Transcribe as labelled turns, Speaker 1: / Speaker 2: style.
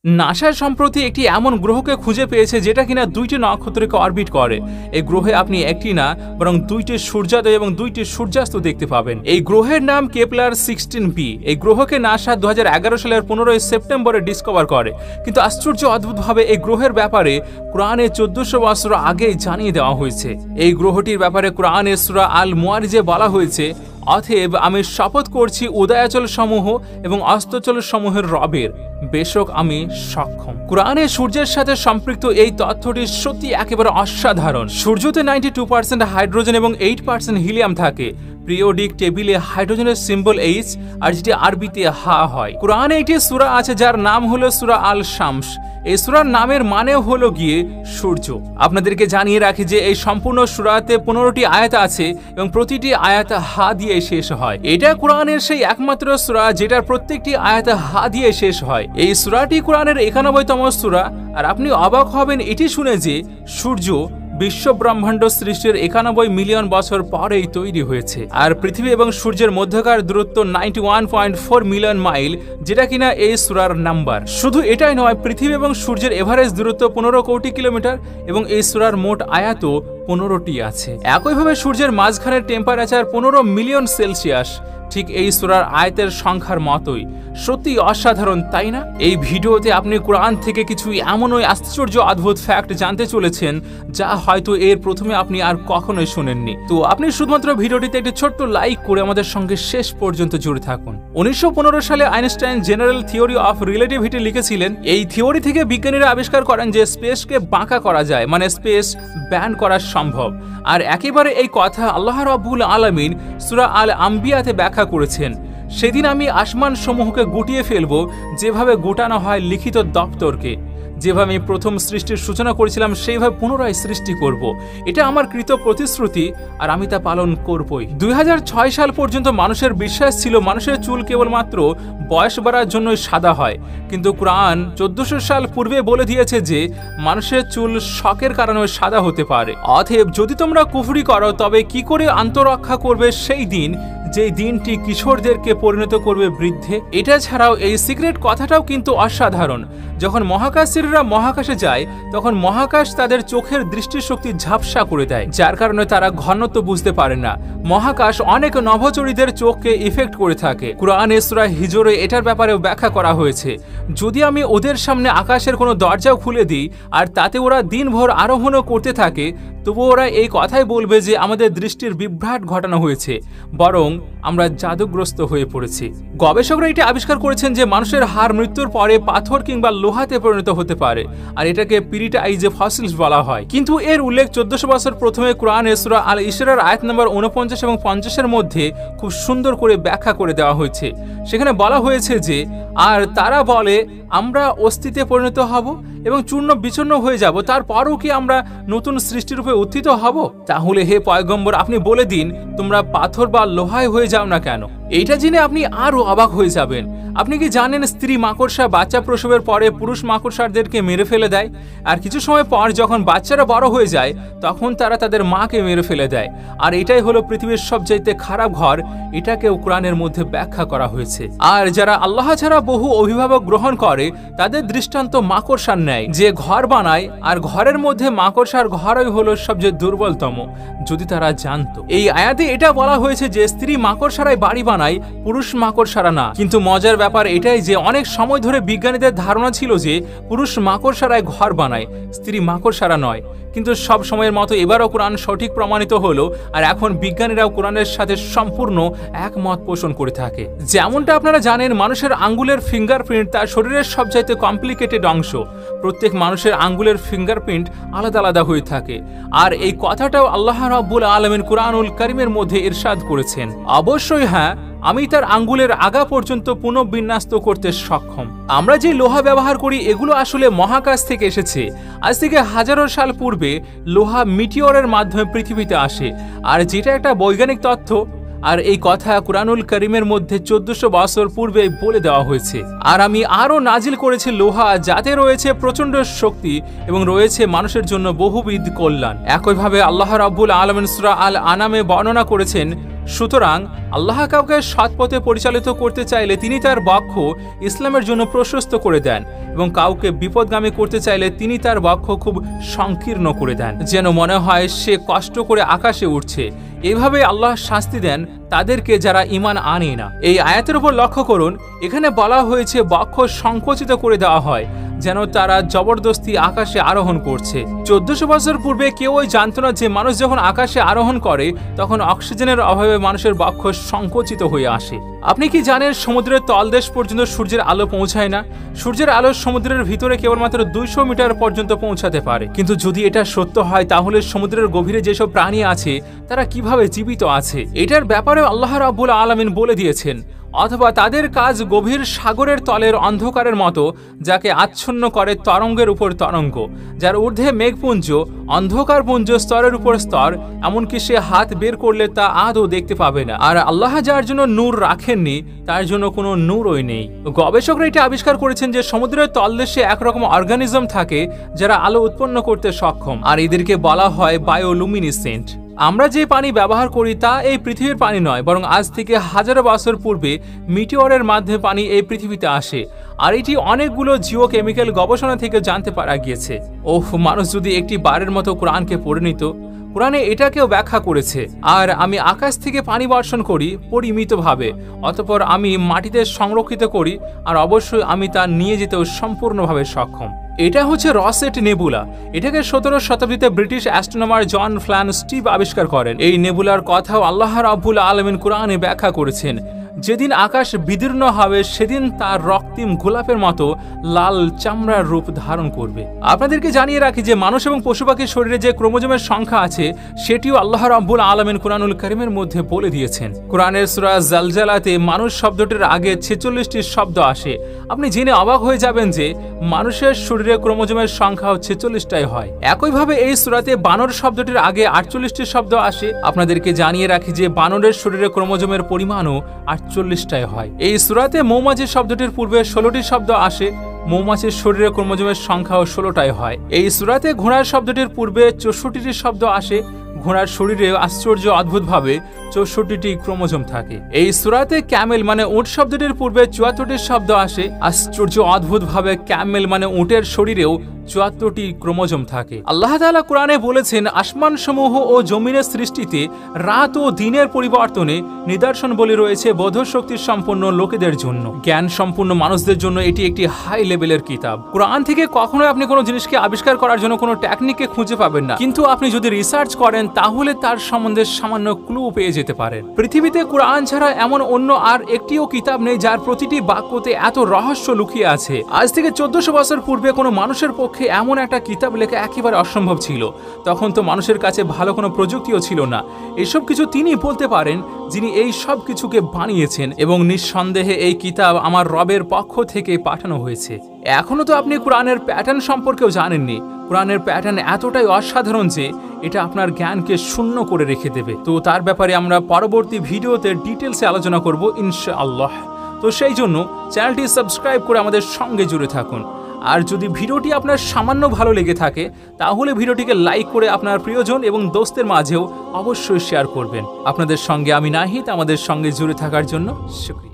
Speaker 1: NASA সম্প্রতি একটি এমন গ্রহকে খুঁজে পেয়েছে যেটা কিনা 2টি নক্ষত্রকে অরবিট করে। এই গ্রহে আপনি একটি না বরং 2টি সূর্যোদয় এবং 2টি সূর্যাস্ত দেখতে পাবেন। এই গ্রহের নাম কেপলার 16b। এই গ্রহকে নাসা 2011 সালের 15 সেপ্টেম্বরে ডিসকভার করে। কিন্তু আশ্চর্য অদ্ভুতভাবে এই গ্রহের ব্যাপারে কোরআনে 1400 বছর আগেই জানিয়ে দেওয়া হয়েছে। এই গ্রহটির ব্যাপারে কোরআনে সূরা আল মুআরিজে বলা হয়েছে, অতএব আমি শপথ করছি উদয়াচল সমূহ এবং অস্তচল সমূহের রবের, বেশক আমি সক্ষম। কোরআনে সূর্যের সাথে সম্পৃক্ত এই তথ্যটি সত্যি একেবারে অসাধারণ। সূর্যতে 92% হাইড্রোজেন এবং 8% হিলিয়াম থাকে। পিরিয়ডিক টেবিলে হাইড্রোজেনের সিম্বল এইচ, আর যেটি আরবিতে হা হয়। কোরআনে একটি সূরা আছে যার নাম হলো সূরা আল শামস। এই সূরার নামের মানে হলো গিয়ে সূর্য। আপনাদেরকে জানিয়ে রাখি যে এই সম্পূর্ণ সূরাতে 15টি আয়াত আছে এবং প্রতিটি আয়াত হা দিয়ে শেষ হয়। এটা কোরআনের সেই একমাত্র সূরা যেটার প্রত্যেকটি আয়াত হা দিয়ে শেষ হয়। এই সূরাটি কোরআনের 91তম সূরা। আর আপনি অবাক হবেন এটি শুনে যে সূর্য বিশ্ব ব্রহ্মাণ্ড সৃষ্টির 91 মিলিয়ন বছর পরেই তৈরি হয়েছে। আর পৃথিবী এবং সূর্যের মধ্যকার দূরত্ব 91.4 মিলিয়ন মাইল, যেটা কিনা এই সূরার নাম্বার। শুধু এটাই নয়, পৃথিবী এবং সূর্যের এভারেজ দূরত্ব 15 কোটি কিলোমিটার এবং এই সূরার মোট আয়াতও 15টি আছে। একইভাবে সূর্যের মাঝখানের টেম্পারেচার 15 মিলিয়ন সেলসিয়াস, ঠিক এই সূরার আয়াতের সংখ্যার মতোই। সত্যি অসাধারণ, তাই না? এই ভিডিওতে আপনি কোরআন থেকে কিছু এমনই আশ্চর্য অদ্ভুত ফ্যাক্ট জানতে চলেছেন যা হয়তো এর প্রথমে আপনি আর কখনোই শুনেননি। তো আপনি শুধুমাত্র ভিডিওটিতে একটি ছোট্ট লাইক করে আমাদের সঙ্গে শেষ পর্যন্ত জুড়ে থাকুন। 1915 সালে Einstein general theory of relativity লিখেছিলেন। এই থিওরি থেকে বিজ্ঞানীরা আবিষ্কার করেন যে স্পেসকে বাঁকা করা যায়, মানে স্পেস ব্যান্ড করা সম্ভব। আর একেবারে এই কথা আল্লাহ রাব্বুল আলামিন সূরা আল আম্বিয়াতে ব্যাখ্যা করেছেন। সেদিন আমি আসমান সমূহকে গুটিয়ে ফেলবো যেভাবে গোটানো হয় লিখিত দপ্তরকে। যেভাবে আমি প্রথম সৃষ্টির সূচনা করেছিলাম সেইভাবে পুনরায় সৃষ্টি করব। এটা আমার কৃত প্রতিশ্রুতি আর আমি তা পালন করবই। 2006 সাল পর্যন্ত মানুষের বিশ্বাস ছিল মানুষের চুল কেবলমাত্র বয়স বাড়ার জন্যই সাদা হয়। কিন্তু কোরআন 1400 সাল পূর্বে বলে দিয়েছে যে মানুষের চুল শকের কারণে সাদা হতে পারে। অতএব যদি তোমরা কুফরি করো তবে কি করে আত্মরক্ষা করবে সেই দিন, যে দিনটি কিশোরদেরকে পরিণত করবে বৃদ্ধে? এটা ছাড়াও এই সিক্রেট কথাটাও কিন্তু অসাধারণ। যখন মহাকাশীরা মহাকাশে যায় তখন মহাকাশ তাদের চোখের দৃষ্টিশক্তি ঝাপসা করে দেয়, যার কারণে তারা ঘনত্ব বুঝতে পারে না। মহাকাশ অনেক নভোচরীদের চোখকে ইফেক্ট করে থাকে। কুরআনে সূরা হিজরে এটার ব্যাপারেও ব্যাখ্যা করা হয়েছে। যদি আমি ওদের সামনে আকাশের কোনো দরজাও খুলে দিই আর তাতে ওরা দিনভর আরোহণও করতে থাকে, তবু ওরা এই কথাই বলবে যে আমাদের দৃষ্টির বিভ্রাট ঘটানো হয়েছে, বরং আমরা জাদুগ্রস্ত হয়ে পড়েছি। গবেষকরা এটা আবিষ্কার করেছেন যে মানুষের হাড় মৃত্যুর পরে পাথর কিংবা লোহাতে পরিণত হতে পারে, আর এটাকে পিরিটাইজে ফসিলস বলা হয়। কিন্তু এর উল্লেখ 1400 বছর প্রথমে কোরআনে সূরা আল ইসরার আয়াত নম্বর 49 এবং 50 মধ্যে খুব সুন্দর করে ব্যাখ্যা করে দেওয়া হয়েছে। সেখানে বলা হয়েছে যে আর তারা বলে আমরা অস্থিতে পরিণত হব এবং চূর্ণ বিচূর্ণ হয়ে যাব, তারপরও কি আমরা নতুন সৃষ্টিরূপে উত্থিত হব? তাহলে হে পয়গম্বর, আপনি বলে দিন তোমরা পাথর বা লোহায় হয়ে যাও না কেন? এইটা জেনে আপনি আরো অবাক হয়ে যাবেন। আপনি কি জানেন স্ত্রী মাকড়সা বাচ্চা প্রসবের পরে পুরুষ মাকড়সাদেরকে মেরে ফেলে দেয়, আর কিছু সময় পর যখন বাচ্চারা বড় হয়ে যায় তখন তারা তাদের মাকে মেরে ফেলে দেয়। আর এটাই হলো পৃথিবীর সবচাইতে খারাপ ঘর, এটাকেও কোরআনের মধ্যে ব্যাখ্যা করা হয়েছে। আর যারা আল্লাহ ছাড়া বহু অভিভাবক গ্রহণ করে তাদের দৃষ্টান্ত মাকড়সার ন্যায়, যে ঘর বানায় আর ঘরের মধ্যে মাকড়সার ঘরই হলো সবচেয়ে দুর্বলতম। যদি তারা জানতো। এই আয়াতে এটা বলা হয়েছে যে স্ত্রী মাকড়সারাই বাড়ি বানায়, পুরুষ মাকড়সারা না। কিন্তু মজার ব্যাপার এটাই যে অনেক সময় ধরে বিজ্ঞানীদের ধারণা ছিল যে পুরুষ মাকড়সারাই ঘর বানায়, স্ত্রী মাকড়সারা নয়। কিন্তু সব সময়ের মতো এবারও কোরআন সঠিক প্রমাণিত হলো, আর এখন বিজ্ঞানীরাও কোরআনের সাথে সম্পূর্ণ একমত পোষণ করে থাকে। যেমনটা আপনারা জানেন, মানুষের আঙ্গুলের ফিঙ্গারপ্রিন্ট তার শরীরের সবচাইতে কমপ্লিকেটেড অংশ। প্রত্যেক মানুষের আঙ্গুলের ফিঙ্গারপ্রিন্ট আলাদা আলাদা হয়ে থাকে। আর এই কথাটাও আল্লাহ রাব্বুল আলামিন কুরআনুল কারীমের মধ্যে ইরশাদ করেছেন। অবশ্যই হ্যাঁ, আমি তার আঙ্গুলের আগা পর্যন্ত পুনঃবিন্যস্ত করতে সক্ষম। আমরা যে লোহা ব্যবহার করি এগুলো আসলে মহাকাশ থেকে এসেছে। আজ থেকে হাজারো সাল পূর্বে লোহা মিটিওরের মাধ্যমে পৃথিবীতে আসে, আর যেটা একটা বৈজ্ঞানিক তথ্য। আর এই কথা কুরআনুল কারীমের মধ্যে 1400 বছর পূর্বে বলে দেওয়া হয়েছে। আর আমি আরো নাজিল করেছি লোহা, যাতে রয়েছে প্রচন্ড শক্তি এবং রয়েছে মানুষের জন্য বহুবিধ কল্যাণ। একইভাবে আল্লাহ রাব্বুল আলামিন সূরা আল আনামে বর্ণনা করেছেন, সুতরাং আল্লাহ কাউকে সৎ পথে পরিচালিত করতে চাইলে তিনি তার বক্ষ ইসলামের জন্য প্রশস্ত করে দেন এবং কাউকে বিপদগামী করতে চাইলে তিনি তার বক্ষ খুব সংকীর্ণ করে দেন, যেন মনে হয় সে কষ্ট করে আকাশে উঠছে। এভাবে আল্লাহ শাস্তি দেন তাদেরকে যারা ঈমান আনে না। এই আয়াতের উপর লক্ষ্য করুন, এখানে বলা হয়েছে বক্ষ সংকুচিত করে দেওয়া হয় যেন তারা জবরদস্তি আকাশে আরোহণ করছে। 1400 বছর পূর্বে কেউই জানতো না যে মানুষ যখন আকাশে আরোহণ করে তখন অক্সিজেনের অভাবে মানুষের বক্ষ সংকুচিত হয়ে আসে। আপনি কি জানেন সমুদ্রের তলদেশ পর্যন্ত সূর্যের আলো পৌঁছায় না? সূর্যের আলো সমুদ্রের ভিতরে কেবলমাত্র 200 মিটার পর্যন্ত পৌঁছাতে পারে। কিন্তু যদি এটা সত্য হয় তাহলে সমুদ্রের গভীরে যেসব প্রাণী আছে তারা কিভাবে জীবিত আছে এটার ব্যাপারে আল্লাহ রাব্বুল আলামিন বলে দিয়েছেন। অথবা তাদের কাজ গভীর সাগরের তলের অন্ধকারের মতো, যাকে আচ্ছন্ন করে তরঙ্গের উপর তরঙ্গ, যার ঊর্ধ্বে মেঘপুঞ্জ, অন্ধকারপুঞ্জ স্তরের উপর স্তর, এমনকি সে হাত বের করলে তা আদৌ দেখতে পাবে না। আর আল্লাহ যার জন্য নূর রাখেননি তার জন্য কোনো নূরই নেই। গবেষকরা এটা আবিষ্কার করেছেন যে সমুদ্রের তলদেশে একরকম অর্গানিজম থাকে যারা আলো উৎপন্ন করতে সক্ষম, আর এদেরকে বলা হয় বায়োলুমিনিসেন্ট। আমরা যে পানি ব্যবহার করি তা এই পৃথিবীর পানি নয়, বরং আজ থেকে হাজারো বছর পূর্বে মিটিওরের মাধ্যমে পানি এই পৃথিবীতে আসে, আর এটি অনেকগুলো জিওকেমিক্যাল গবেষণা থেকে জানতে পারা গিয়েছে। মানুষ যদি একটি বারের মতো কোরআনকে পড়ে নিত। কোরআনে এটাকেও ব্যাখ্যা করেছে, আর আমি আকাশ থেকে পানি বর্ষণ করি পরিমিতভাবে, অতঃপর আমি মাটিতে সংরক্ষিত করি, আর অবশ্যই আমি তা নিয়ে যেতেও সম্পূর্ণভাবে সক্ষম। এটা হচ্ছে রসেট নেবুলা। এটাকে 17 শতাব্দীতে ব্রিটিশ অ্যাস্ট্রোনমার জন ফ্ল্যান স্টিভ আবিষ্কার করেন। এই নেবুলার কথাও আল্লাহ রাব্বুল আলামিন কোরআনে ব্যাখ্যা করেছেন। যেদিন আকাশ বিদীর্ণ হবে সেদিন তার রক্তিম গোলাপের মতো লাল চামড়ার রূপ ধারণ করবে। আপনাদেরকে জানিয়ে রাখি যে মানুষ এবং পশু পাখির শরীরে যে ক্রোমোজোমের সংখ্যা আছে সেটিও আল্লাহ রাব্বুল আলামিন কুরআনুল কারীমের মধ্যে বলে দিয়েছেন। কোরআনের সূরা জালজালাতে মানুষ শব্দটির আগে 46টি শব্দ আসে। আপনি জেনে অবাক হয়ে যাবেন যে মানুষের শরীরে ক্রোমোজোমের সংখ্যাও 46টাই হয়। একইভাবে এই সূরাতে বানর শব্দটির আগে 48টি শব্দ আসে। আপনাদেরকে জানিয়ে রাখি যে বানরের শরীরে ক্রোমোজোমের পরিমাণও 48টাই হয়। এই সূরাতে মৌমাছি শব্দটির পূর্বে 16টি শব্দ আসে। মৌমাছির শরীরে ক্রোমোজোমের সংখ্যাও 16টাই হয়। এই সূরাতে ঘোড়ার শব্দটির পূর্বে 64টি শব্দ আসে। ঘোড়ার শরীরে আশ্চর্য অদ্ভুতভাবে 64টি ক্রোমোজোম থাকে। এই সূরাতে ক্যামেল মানে উট শব্দটির পূর্বে 74টি শব্দ আসে। আশ্চর্য অদ্ভুতভাবে ক্যামেল মানে উটের শরীরেও 74টি ক্রোমোজোম থাকে। আল্লাহ তাআলা কোরআনে বলেছেন, আসমানসমূহ ও জমিনের সৃষ্টিতে রাত ও দিনের পরিবর্তনে নিদর্শন বলে রয়েছে বোধ শক্তি সম্পন্ন লোকেদের জন্য। জ্ঞান সম্পন্ন মানুষদের জন্য এটি একটি হাই লেভেলের কিতাব। কোরআন থেকে কখনোই আপনি কোনো জিনিসকে আবিষ্কার করার জন্য কোনো টেকনিককে খুঁজে পাবেন না, কিন্তু আপনি যদি রিসার্চ করেন তাহলে তার সম্বন্ধে সামান্য ক্লু পেয়ে যেতে পারেন। পৃথিবীতে কোরআন ছাড়া এমন অন্য আর একটিও কিতাব নেই যার প্রতিটি বাক্যতে এত রহস্য লুকিয়ে আছে। আজ থেকে 1400 বছর পূর্বে কোনো মানুষের পক্ষে এমন একটা কিতাব লেখা একেবারে অসম্ভব ছিল। তখন তো মানুষের কাছে ভালো কোনো প্রযুক্তিও ছিল না। এসব কিছু তিনি বলতে পারেন যিনি এই সব কিছুকে বানিয়েছেন, এবং নিঃসন্দেহে এই কিতাব আমার রবের পক্ষ থেকে পাঠানো হয়েছে। এখনো তো আপনি কোরআনের প্যাটার্ন সম্পর্কেও জানেননি। কোরআনের প্যাটার্ন এতটাই অসাধারণ যে এটা আপনার জ্ঞানকে শূন্য করে রেখে দেবে। তো তার ব্যাপারে আমরা পরবর্তী ভিডিওতে ডিটেলসে আলোচনা করব ইনশাআল্লাহ। তো সেই জন্য চ্যানেলটি সাবস্ক্রাইব করে আমাদের সঙ্গে জুড়ে থাকুন। আর যদি ভিডিওটি আপনার সামান্য ভালো লেগে থাকে তাহলে ভিডিওটিকে লাইক করে আপনার প্রিয়জন এবং দোস্তের মাঝেও অবশ্যই শেয়ার করবেন। আপনাদের সঙ্গে আমি নাহিদ, আমাদের সঙ্গে জুড়ে থাকার জন্য শুকরিয়া।